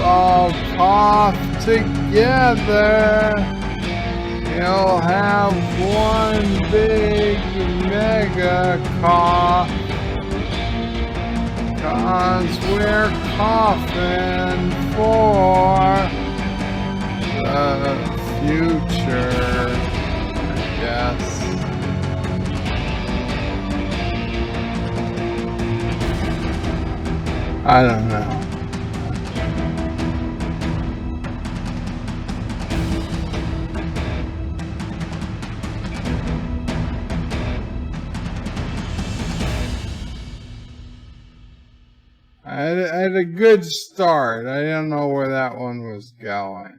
all cough together. You'll have one big mega cough. 'Cause we're coughing for the future, I guess. I don't know. I had a good start. I didn't know where that one was going.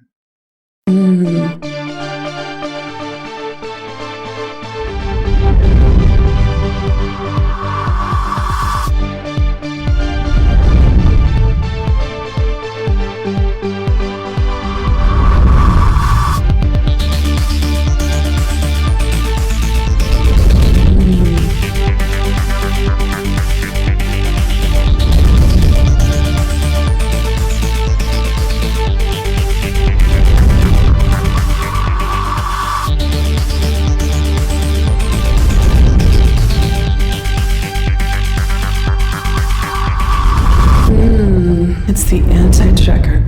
It's the anti-tracker.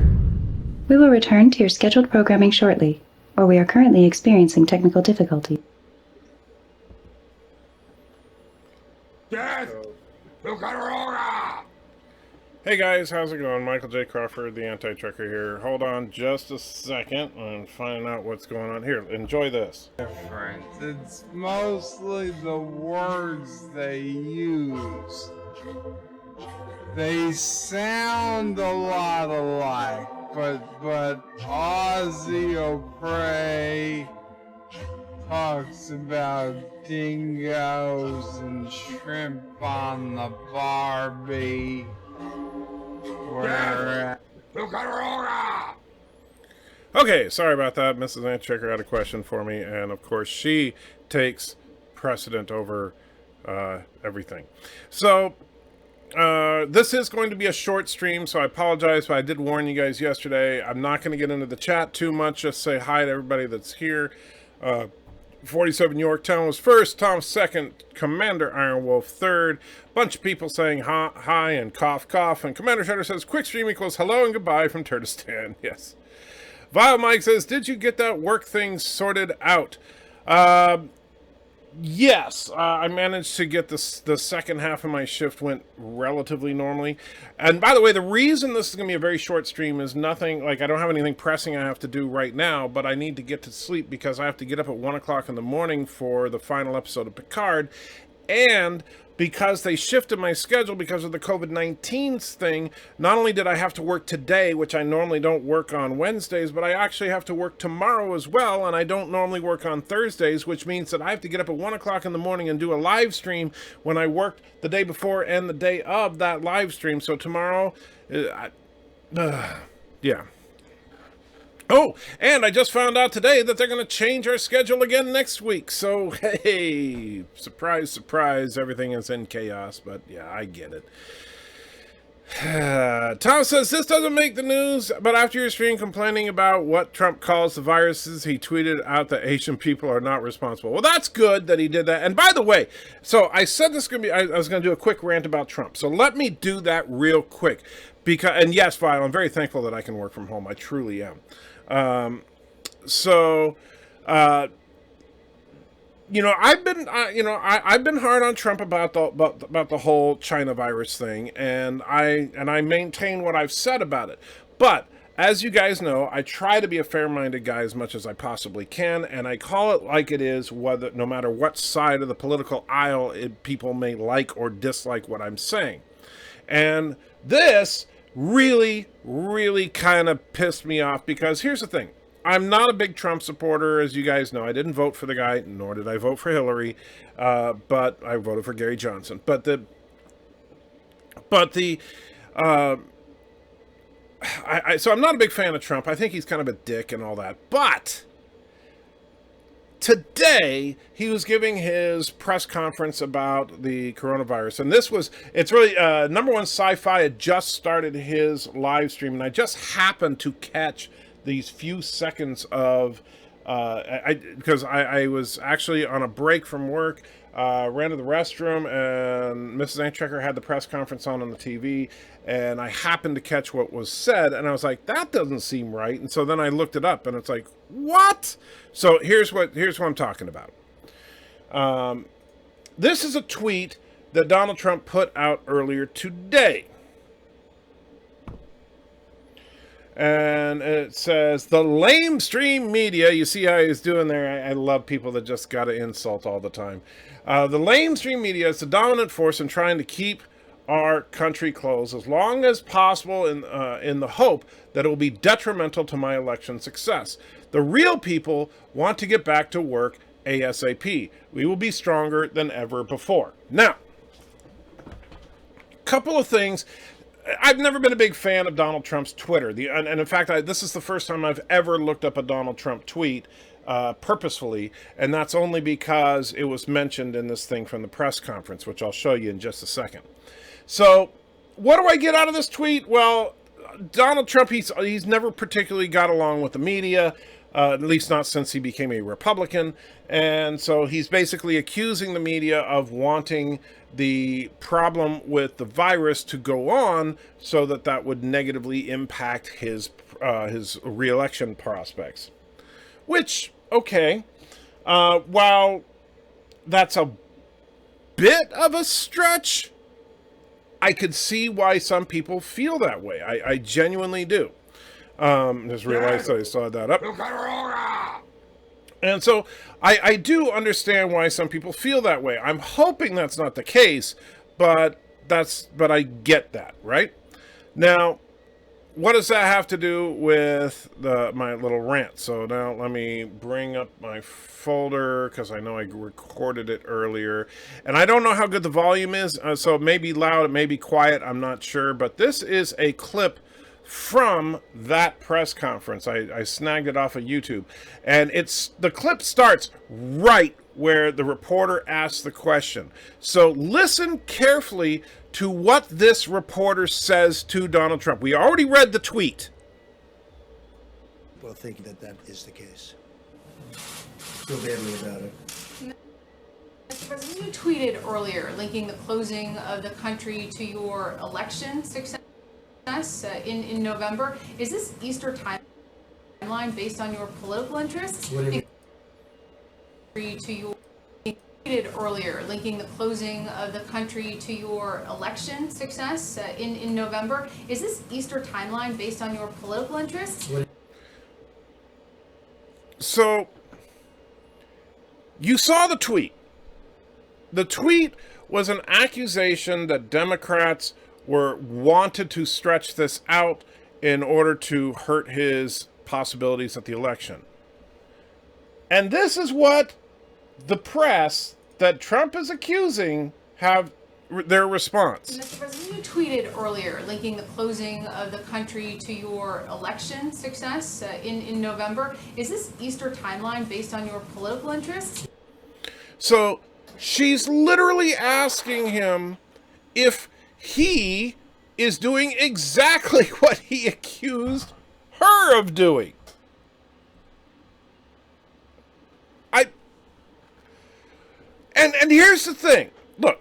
We will return to your scheduled programming shortly, or we are currently experiencing technical difficulty. Death! Lucarora! Hey guys, how's it going? Michael J. Crawford, the anti-tracker here. Hold on just a second. I'm finding out what's going on here. Enjoy this. Different. It's mostly the words they use. They sound a lot alike, but Ozzy O'Prey talks about dingoes and shrimp on the Barbie. Where Lucarora! Okay, sorry about that. Mrs. Anti-Tracker had a question for me, and of course she takes precedent over everything. So, this is going to be a short stream, so I apologize, but I did warn you guys yesterday. I'm not going to get into the chat too much, just say hi to everybody that's here. 47 Yorktown was first, Tom second, Commander Iron Wolf third, bunch of people saying hi and cough cough, and Commander Shutter says quick stream equals hello and goodbye from Turtistan. Yes. Vile Mike says, did you get that work thing sorted out? Yes, I managed to get the second half of my shift went relatively normally. And by the way, the reason this is going to be a very short stream is nothing, like I don't have anything pressing I have to do right now, but I need to get to sleep because I have to get up at 1 o'clock in the morning for the final episode of Picard. And because they shifted my schedule because of the COVID-19 thing, not only did I have to work today, which I normally don't work on Wednesdays, but I actually have to work tomorrow as well, and I don't normally work on Thursdays, which means that I have to get up at 1 o'clock in the morning and do a live stream when I worked the day before and the day of that live stream. So tomorrow, yeah. Oh, and I just found out today that they're going to change our schedule again next week. So, hey, surprise, surprise, everything is in chaos. But, yeah, I get it. Tom says, this doesn't make the news, but after your stream complaining about what Trump calls the viruses, he tweeted out that Asian people are not responsible. Well, that's good that he did that. And by the way, so I said this is going to be, I was going to do a quick rant about Trump. So let me do that real quick. And yes, Vile, I'm very thankful that I can work from home. I truly am. I've been hard on Trump about the whole China virus thing, and I maintain what I've said about it. But as you guys know, I try to be a fair-minded guy as much as I possibly can, and I call it like it is, no matter what side of the political aisle people may like or dislike what I'm saying. And this really, really kind of pissed me off because here's the thing. I'm not a big Trump supporter, as you guys know. I didn't vote for the guy, nor did I vote for Hillary, but I voted for Gary Johnson. So I'm not a big fan of Trump. I think he's kind of a dick and all that. But today he was giving his press conference about the coronavirus, and it's really number one. Sci-Fi had just started his live stream, and I just happened to catch these few seconds of because I was actually on a break from work, ran to the restroom, and Mrs. Antchecker had the press conference on the TV, and I happened to catch what was said, and I was like, that doesn't seem right. And so then I looked it up, and it's like, what? So here's what I'm talking about. This is a tweet that Donald Trump put out earlier today. And it says, the lamestream media, you see how he's doing there? I love people that just got to insult all the time. The lamestream media is the dominant force in trying to keep our country closed as long as possible in the hope that it will be detrimental to my election success. The real people want to get back to work ASAP. We will be stronger than ever before. Now, a couple of things. I've never been a big fan of Donald Trump's Twitter. And in fact, this is the first time I've ever looked up a Donald Trump tweet purposefully, and that's only because it was mentioned in this thing from the press conference, which I'll show you in just a second. So, what do I get out of this tweet? Well, Donald Trump, he's never particularly got along with the media, at least not since he became a Republican, and so he's basically accusing the media of wanting the problem with the virus to go on so that would negatively impact his re-election prospects. Which, okay, while that's a bit of a stretch, I could see why some people feel that way. I genuinely do. Just realized I saw that up. And so I do understand why some people feel that way. I'm hoping that's not the case, but I get that, right? Now, what does that have to do with my little rant? So now let me bring up my folder, because I know I recorded it earlier. And I don't know how good the volume is, so it may be loud, it may be quiet, I'm not sure. But this is a clip from that press conference. I snagged it off of YouTube. And the clip starts right where the reporter asks the question. So listen carefully to what this reporter says to Donald Trump. We already read the tweet. Well, thinking that is the case. Feel badly about it. Mr. President, you tweeted earlier linking the closing of the country to your election success in November. Is this Easter timeline based on your political interests? What do you tweeted earlier linking the closing of the country to your election success in November. Is this Easter timeline based on your political interests? So, you saw the tweet. The tweet was an accusation that Democrats wanted to stretch this out in order to hurt his possibilities at the election. And this is what the press that Trump is accusing have their response. Mr. President, you tweeted earlier linking the closing of the country to your election success in November. Is this Easter timeline based on your political interests? So she's literally asking him if he is doing exactly what he accused her of doing. And here's the thing. Look,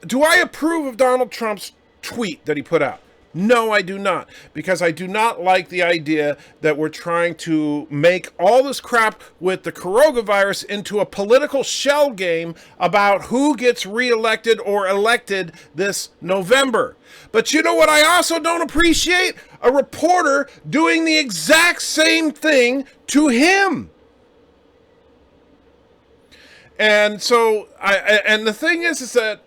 do I approve of Donald Trump's tweet that he put out? No, I do not. Because I do not like the idea that we're trying to make all this crap with the coronavirus into a political shell game about who gets reelected or elected this November. But you know what I also don't appreciate? A reporter doing the exact same thing to him. And so, and the thing is that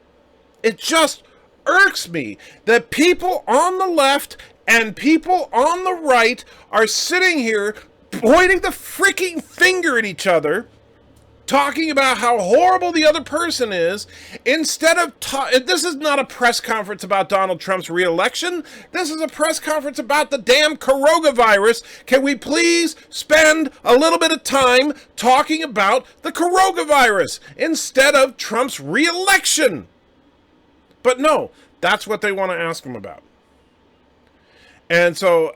it just irks me that people on the left and people on the right are sitting here pointing the freaking finger at each other, talking about how horrible the other person is, instead of this is not a press conference about Donald Trump's re-election. This is a press conference about the damn coronavirus. Can we please spend a little bit of time talking about the coronavirus instead of Trump's re-election? But no, that's what they want to ask him about. And so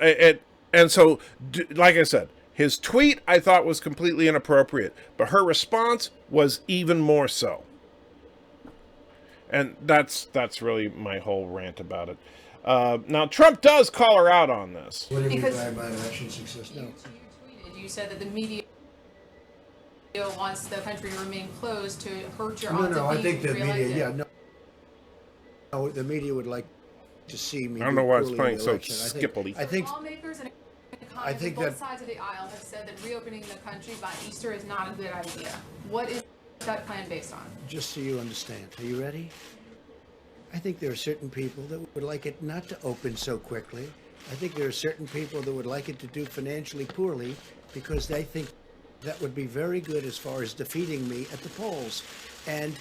like I said, his tweet I thought was completely inappropriate, but her response was even more so. And that's really my whole rant about it. Now, Trump does call her out on this. What do you mean Because by election success? No. you tweeted, you said that the media wants the country to remain closed to hurt your odds No, of I think being the media, reelected. yeah, no, the media would like to see me. I don't know why it's poorly in playing the so election. skippily. I think Lawmakers and I economists think on both that- sides of the aisle have said that reopening the country by Easter is not a good idea. What is that plan based on? just so you understand, are you ready? I think there are certain people that would like it not to open so quickly. I think there are certain people that would like it to do financially poorly because they think that would be very good as far as defeating me at the polls. And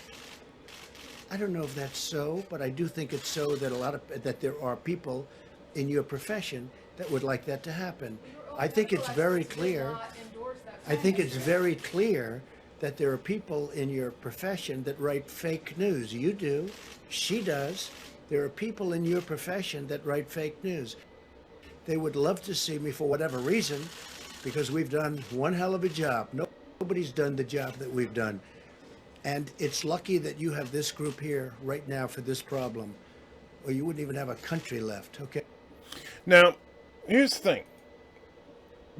I don't know if that's so, but I do think it's so that there are people in your profession that would like that to happen. I think it's very clear. I think it's very clear that there are people in your profession that write fake news. You do. She does. There are people in your profession that write fake news. They would love to see me for whatever reason, because we've done one hell of a job. Nobody's done the job that we've done. And it's lucky that you have this group here right now for this problem, or you wouldn't even have a country left, okay? Now, here's the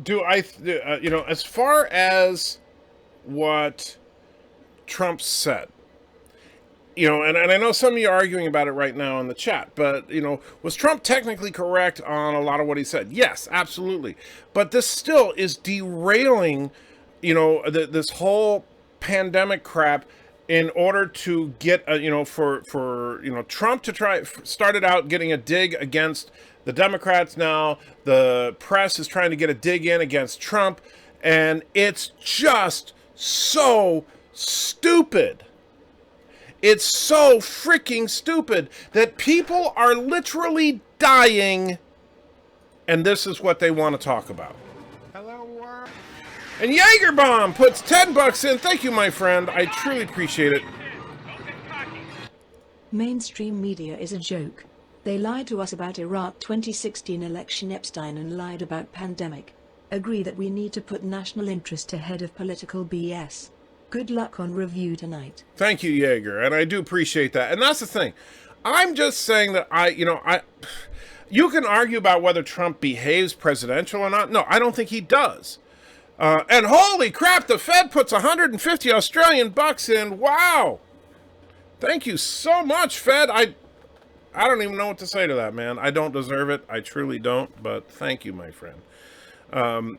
thing. As far as what Trump said, and I know some of you are arguing about it right now in the chat, but, was Trump technically correct on a lot of what he said? Yes, absolutely. But this still is derailing, this whole pandemic crap in order to get, for Trump to started out getting a dig against the Democrats. Now the press is trying to get a dig in against Trump, and it's just so stupid. It's so freaking stupid that people are literally dying, and this is what they want to talk about. Hello, world. And Jagerbomb puts $10 in. Thank you, my friend. I truly appreciate it. Mainstream media is a joke. They lied to us about Iraq 2016 election, Epstein, and lied about pandemic. Agree that we need to put national interest ahead of political BS. Good luck on review tonight. Thank you, Jaeger, and I do appreciate that. And that's the thing. I'm just saying that you can argue about whether Trump behaves presidential or not. No, I don't think he does. And holy crap, the Fed puts 150 Australian bucks in. Wow. Thank you so much, Fed. I don't even know what to say to that, man. I don't deserve it. I truly don't, but thank you, my friend. That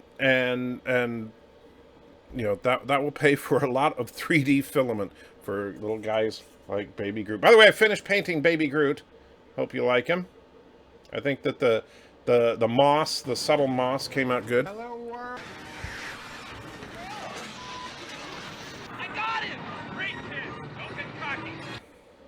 will pay for a lot of 3D filament for little guys like Baby Groot. By the way, I finished painting Baby Groot. Hope you like him. I think that the moss, the subtle moss, came out good. Hello, world. I got him! Great pitch! Don't get cocky!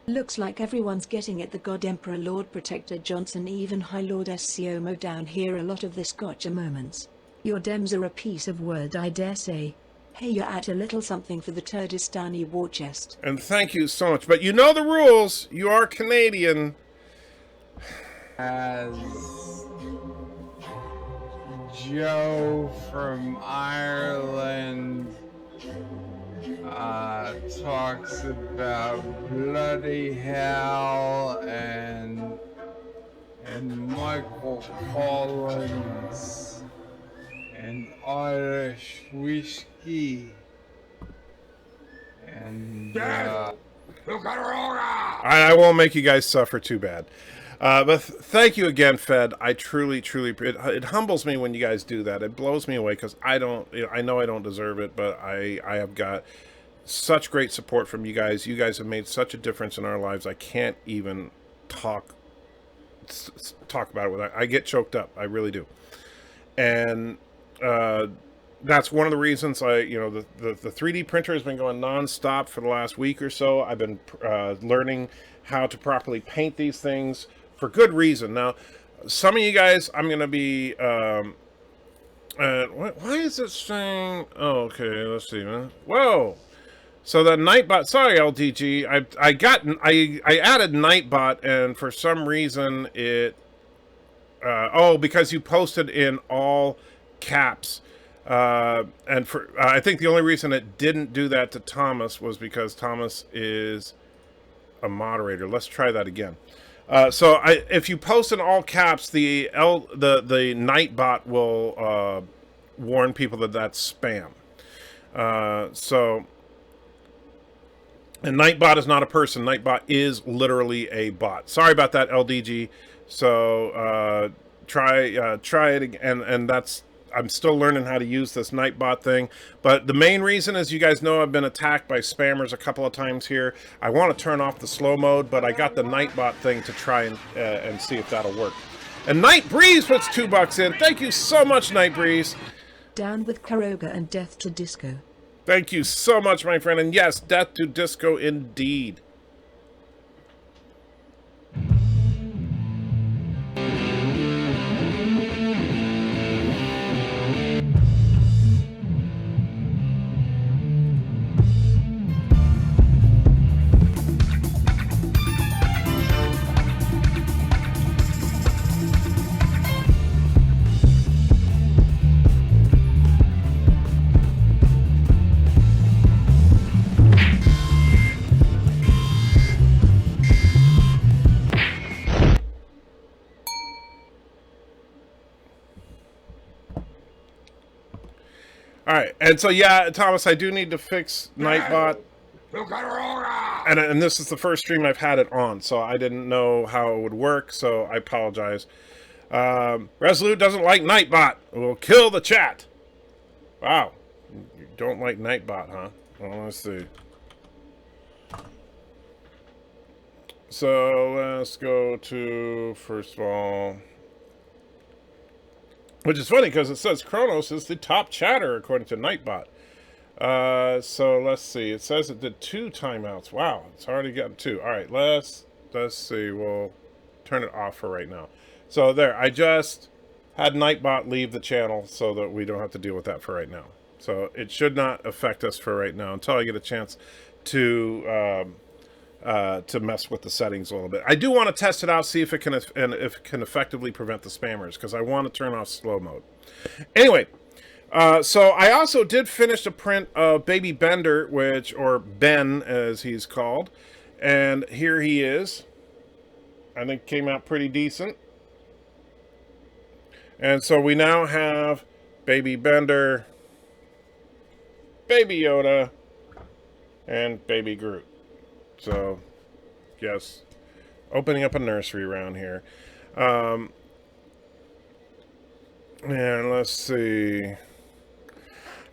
Looks like everyone's getting it. The God Emperor Lord Protector Johnson, even High Lord SCOMO down here. A lot of this gotcha moments. Your Dems are a piece of word, I dare say. Hey, you add a little something for the Kurdistani war chest. And thank you so much. But you know the rules. You are Canadian. As Joe from Ireland talks about bloody hell and Michael Collins and Irish whiskey and I won't make you guys suffer too bad. But thank you again, Fed. I truly, it humbles me when you guys do that. It blows me away because I know I don't deserve it, but I have got such great support from you guys. You guys have made such a difference in our lives. I can't even talk about it. I get choked up. I really do. And that's one of the reasons the 3D printer has been going nonstop for the last week or so. I've been learning how to properly paint these things for good reason. Now, some of you guys, I'm going to be, why is it saying, oh, okay, let's see, man. Whoa. So the Nightbot, sorry, LDG, I added Nightbot, and for some reason it, because you posted in all caps. And for I think the only reason it didn't do that to Thomas was because Thomas is a moderator. Let's try that again. So if you post in all caps, the Nightbot will warn people that that's spam. And Nightbot is not a person. Nightbot is literally a bot. Sorry about that, LDG. So try it again, and that's. I'm still learning how to use this Nightbot thing. But the main reason, as you guys know, I've been attacked by spammers a couple of times here. I want to turn off the slow mode, but I got the Nightbot thing to try and see if that'll work. And Night Breeze puts $2 in. Thank you so much, Night Breeze. Down with Karoga and death to disco. Thank you so much, my friend. And yes, death to disco indeed. All right, and so yeah, Thomas, I do need to fix Nightbot, and this is the first stream I've had it on, so I didn't know how it would work, so I apologize. Resolute doesn't like Nightbot. We'll kill the chat. Wow, you don't like Nightbot, huh? Well, let's see. So let's go to, first of all, which is funny because it says Kronos is the top chatter according to Nightbot. So let's see. It says it did 2 timeouts. Wow, it's already gotten 2. All right, let's see. We'll turn it off for right now. So there, I just had Nightbot leave the channel so that we don't have to deal with that for right now. So it should not affect us for right now until I get a chance to mess with the settings a little bit. I do want to test it out, see if it can effectively prevent the spammers, because I want to turn off slow mode. Anyway, so I also did finish a print of Baby Bender, or Ben as he's called, and here he is. I think came out pretty decent. And so we now have Baby Bender, Baby Yoda, and Baby Groot. So, yes, opening up a nursery around here. And let's see.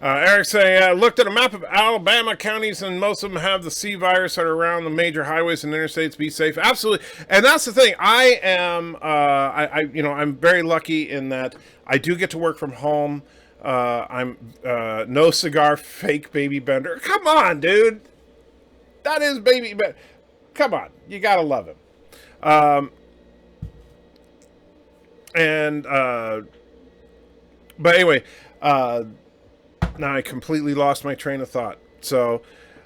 Eric saying, I looked at a map of Alabama counties, and most of them have the C virus that are around the major highways and interstates. Be safe. Absolutely. And that's the thing. I am, I'm very lucky in that I do get to work from home. I'm no cigar, fake Baby Bender. Come on, dude. That is Baby Bender. Come on. You got to love him. But anyway, now I completely lost my train of thought. So,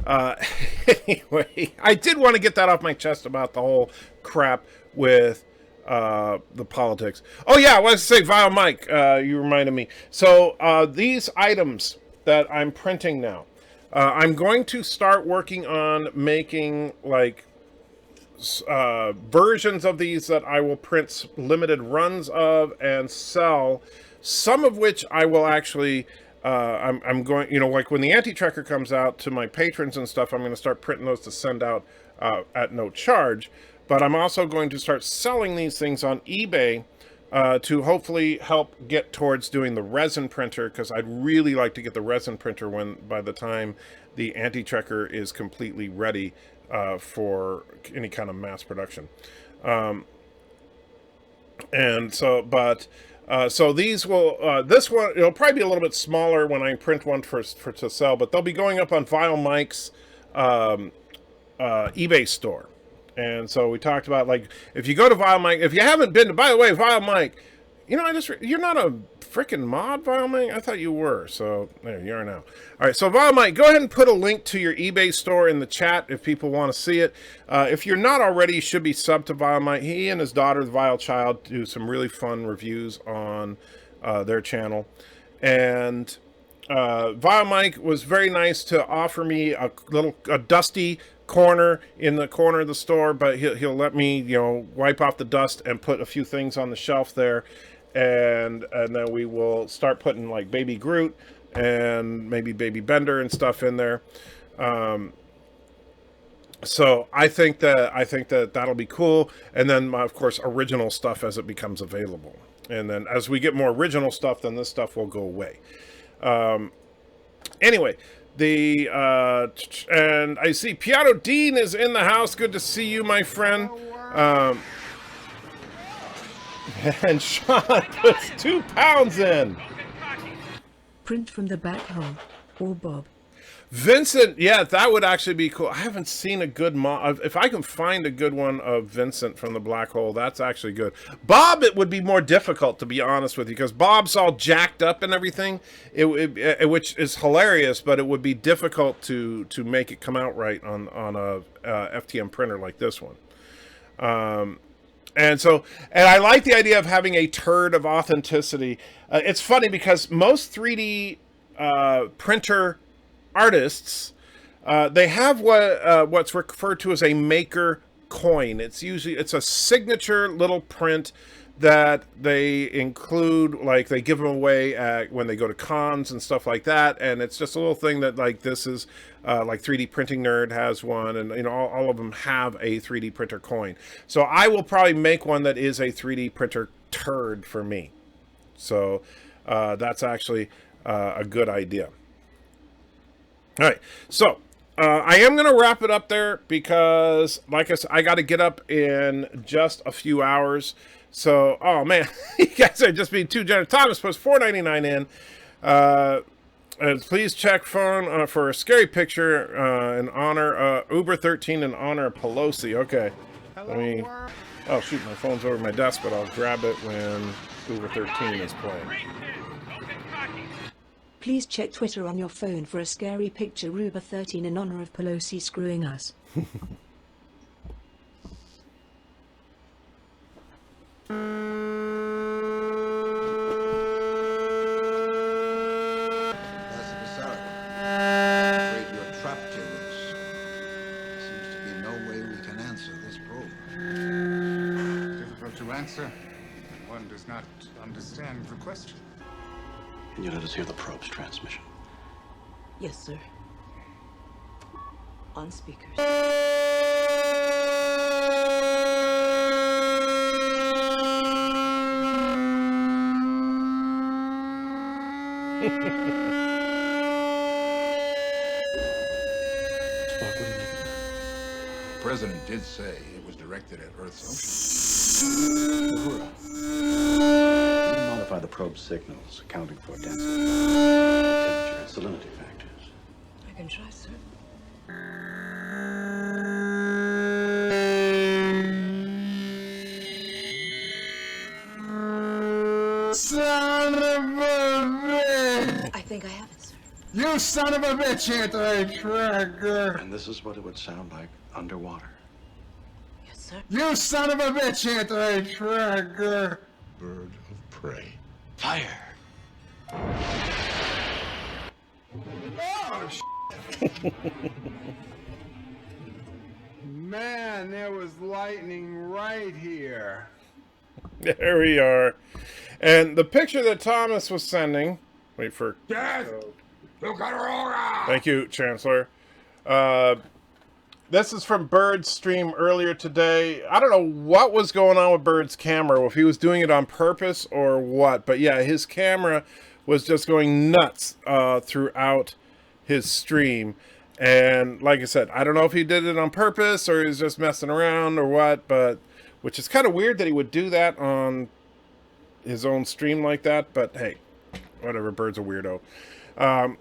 anyway, I did want to get that off my chest about the whole crap with the politics. Oh, yeah, I wanted to say, Vile Mike, you reminded me. So, these items that I'm printing now, I'm going to start working on making, like, versions of these that I will print limited runs of and sell, some of which I will actually... I'm going, like when the anti-tracker comes out to my patrons and stuff, I'm going to start printing those to send out at no charge. But I'm also going to start selling these things on eBay to hopefully help get towards doing the resin printer, because I'd really like to get the resin printer by the time the anti-tracker is completely ready for any kind of mass production. And so, but... So these will, this one, it'll probably be a little bit smaller when I print one for to sell, but they'll be going up on Vile Mike's eBay store. And so we talked about, like, if you go to Vile Mike, if you haven't been to, by the way, Vile Mike, you know, you're not a freaking mod, Vile Mike? I thought you were. So there you are now. All right. So Vile Mike, go ahead and put a link to your eBay store in the chat if people want to see it. If you're not already, you should be subbed to Vile Mike. He and his daughter, the Vile Child, do some really fun reviews on their channel. And Vile Mike was very nice to offer me a dusty corner in the corner of the store, but he'll let me, you know, wipe off the dust and put a few things on the shelf there, and then we will start putting like Baby Groot and maybe Baby Bender and stuff in there. So I think that that'll be cool, and then of course original stuff as it becomes available, and then as we get more original stuff, then this stuff will go away. Anyway, and I see Piero Dean is in the house. Good to see you, my friend. And Sean puts 2 pounds in. Print from the back hole, or Bob. Vincent, yeah, that would actually be cool. I haven't seen a good if I can find a good one of Vincent from the black hole, that's actually good. Bob, it would be more difficult, to be honest with you, because Bob's all jacked up and everything, which is hilarious, but it would be difficult to make it come out right on a FTM printer like this one. And I like the idea of having a turd of authenticity. It's funny because most 3D printer artists, they have what's referred to as a maker coin. It's a signature little print that they include, like they give them away when they go to cons and stuff like that. And it's just a little thing that, like, this is like 3D Printing Nerd has one, and you know all of them have a 3D printer coin. So I will probably make one that is a 3D printer turd for me. So that's actually a good idea. All right, so I am going to wrap it up there because, like I said, I got to get up in just a few hours. So, oh man, you guys are just being too generous. Thomas puts $4.99 in. And please check phone for a scary picture in honor Uber 13 in honor of Pelosi. Okay, let me. Oh shoot, my phone's over my desk, but I'll grab it when Uber 13 is playing. Please check Twitter on your phone for a scary picture Uber 13 in honor of Pelosi screwing us. Answer. One does not understand the question. Can you let us hear the probe's transmission? Yes, sir. On speakers. The president did say it was directed at Earth's ocean. Modify the probe signals, accounting for density, temperature, and salinity factors. I can try, sir. Son of a bitch! I think I have it, sir. You son of a bitch, anti-tracker! And this is what it would sound like underwater. Yes, sir. You son of a bitch, anti-tracker! Bird of prey. Fire! Oh, man, there was lightning right here. There we are. And the picture that Thomas was sending, wait for Death! Look at Aurora! Thank you, Chancellor. This is from Bird's stream earlier today. I don't know what was going on with Bird's camera, if he was doing it on purpose or what. But yeah, his camera was just going nuts throughout his stream. And like I said, I don't know if he did it on purpose or he's just messing around or what. But which is kind of weird that he would do that on his own stream like that, but hey, whatever, Bird's a weirdo.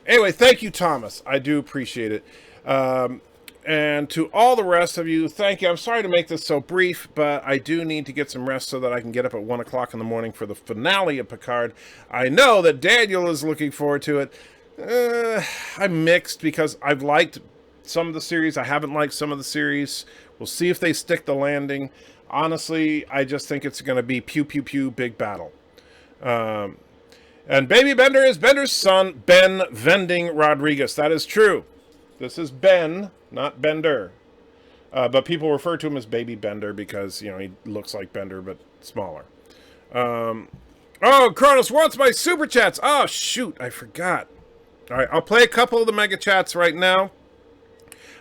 Anyway, thank you, Thomas. I do appreciate it. And to all the rest of you, thank you. I'm sorry to make this so brief, but I do need to get some rest so that I can get up at 1 o'clock in the morning for the finale of Picard. I know that Daniel is looking forward to it. I'm mixed because I've liked some of the series. I haven't liked some of the series. We'll see if they stick the landing. Honestly, I just think it's going to be pew, pew, pew, big battle. And Baby Bender is Bender's son, Ben Vending Rodriguez. That is true. This is Ben, not Bender. But people refer to him as Baby Bender because, you know, he looks like Bender, but smaller. Oh, Kronos wants my super chats. Oh, shoot, I forgot. All right, I'll play a couple of the mega chats right now.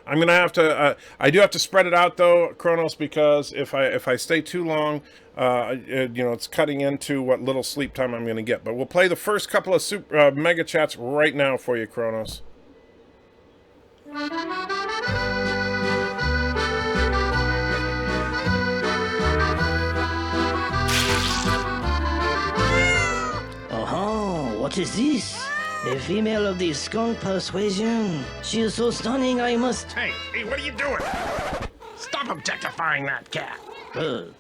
I'm going to have to, I do have to spread it out, though, Kronos, because if I stay too long, you know, it's cutting into what little sleep time I'm going to get. But we'll play the first couple of mega chats right now for you, Kronos. Oh, what is this? A female of the skunk persuasion. She is so stunning, I must... Hey, what are you doing? Stop objectifying that cat.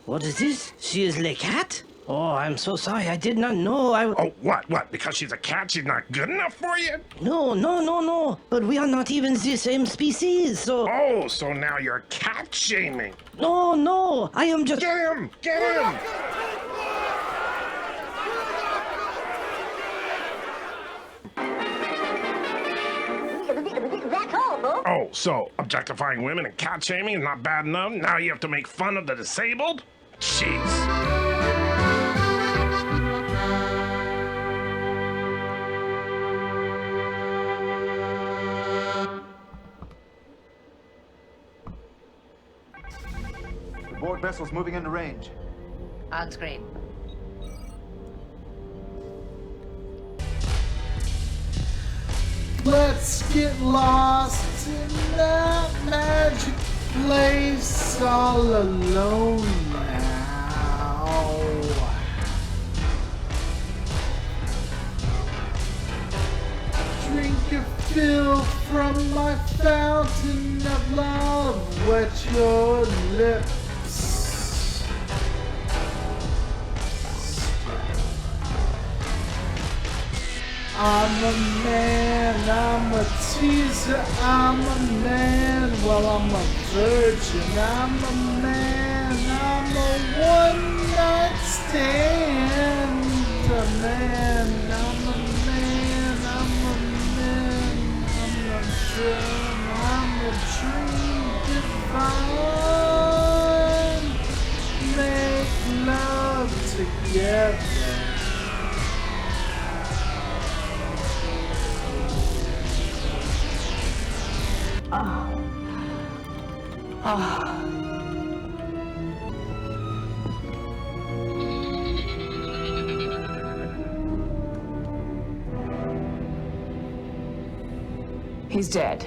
What is this? She is le cat? Oh, I'm so sorry. I did not know. Oh, what? Because she's a cat, she's not good enough for you? No. But we are not even the same species, so... Oh, so now you're cat shaming. No. I am just... Get him! Oh, so objectifying women and cat shaming is not bad enough? Now you have to make fun of the disabled? Jeez. The board vessel's moving into range. On screen. Let's get lost in that magic place all alone now. Drink your fill from my fountain of love, wet your lips. I'm a man, I'm a teaser, I'm a man, well I'm a virgin, I'm a man, I'm a one-night stand, a man, I'm a man, I'm a man, I'm a dream, I'm a dream divine, make love together. He's dead.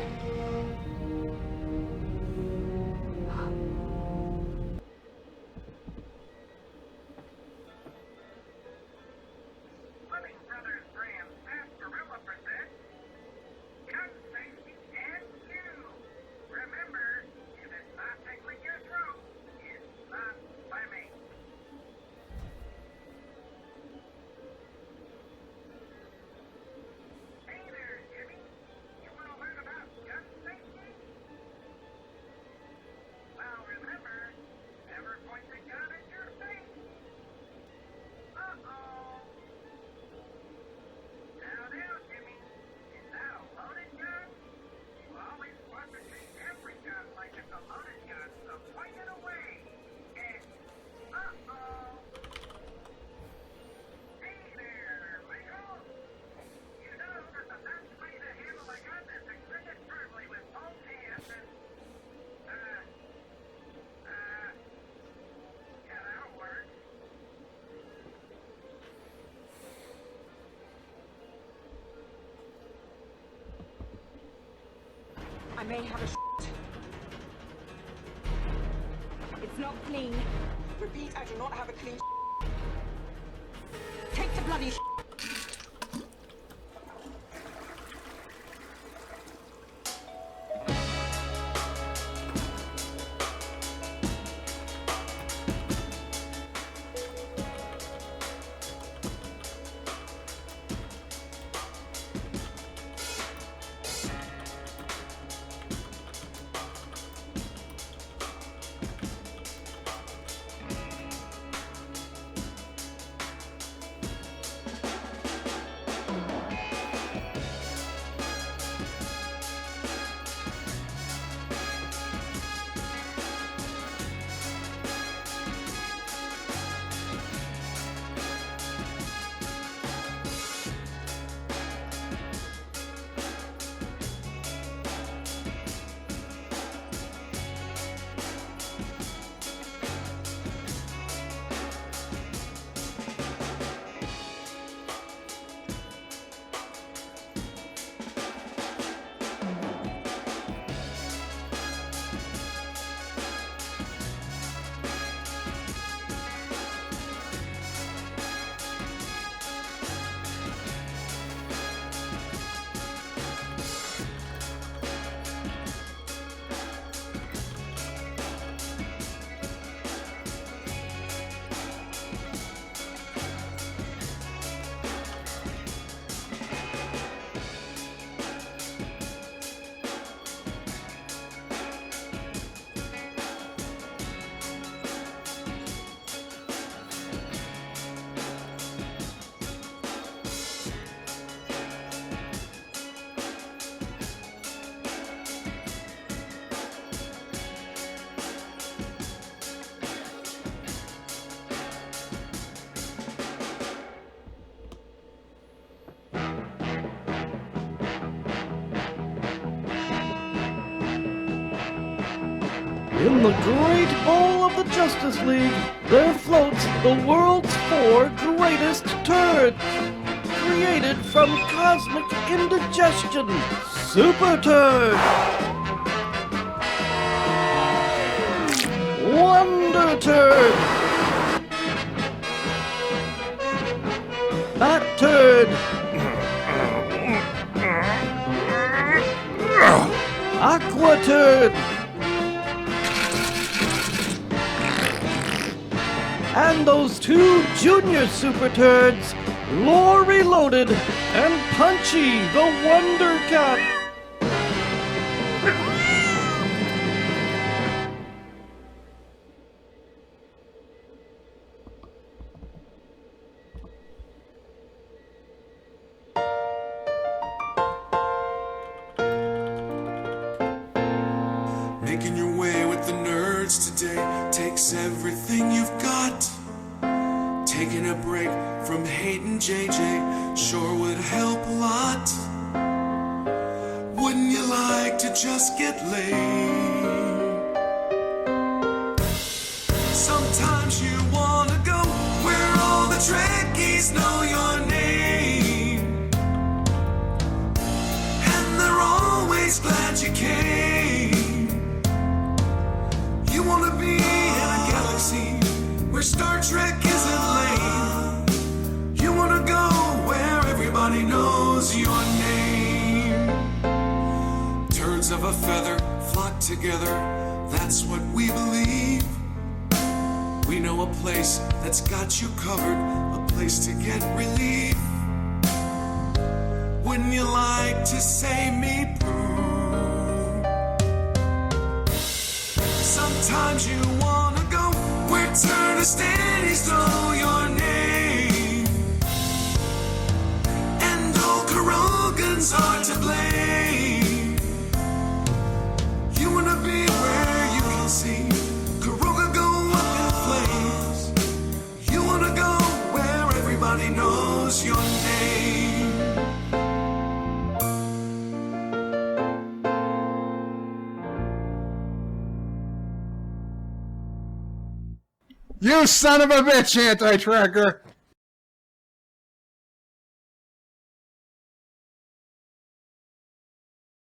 I may have a shit. It's not clean. Repeat, I do not have a clean bloody In the great bowl of the Justice League, there floats the world's 4 greatest turds. Created from cosmic indigestion, Super Turd, Wonder Turd, Bat Turd, Aqua Turd, and those 2 junior Super Turds, Lore Reloaded and Punchy the Wonder Cat. Making your way with the nerds today takes everything you've got. Taking a break from hating JJ sure would help a lot. Wouldn't you like to just get laid? Sometimes you wanna go where all the Trekkies know your name, and they're always glad you came. You wanna be in a galaxy where Star Trek isn't lame. You wanna go where everybody knows your name. Turds of a feather flock together, that's what we believe. We know a place that's got you covered, a place to get relief. Wouldn't you like to say me prove? Sometimes you wanna go where turn steadies know your name, and all Kurogans are to blame. You wanna be where you can see Kuroga go up in flames. You wanna go where everybody knows your name. You son of a bitch, anti-tracker!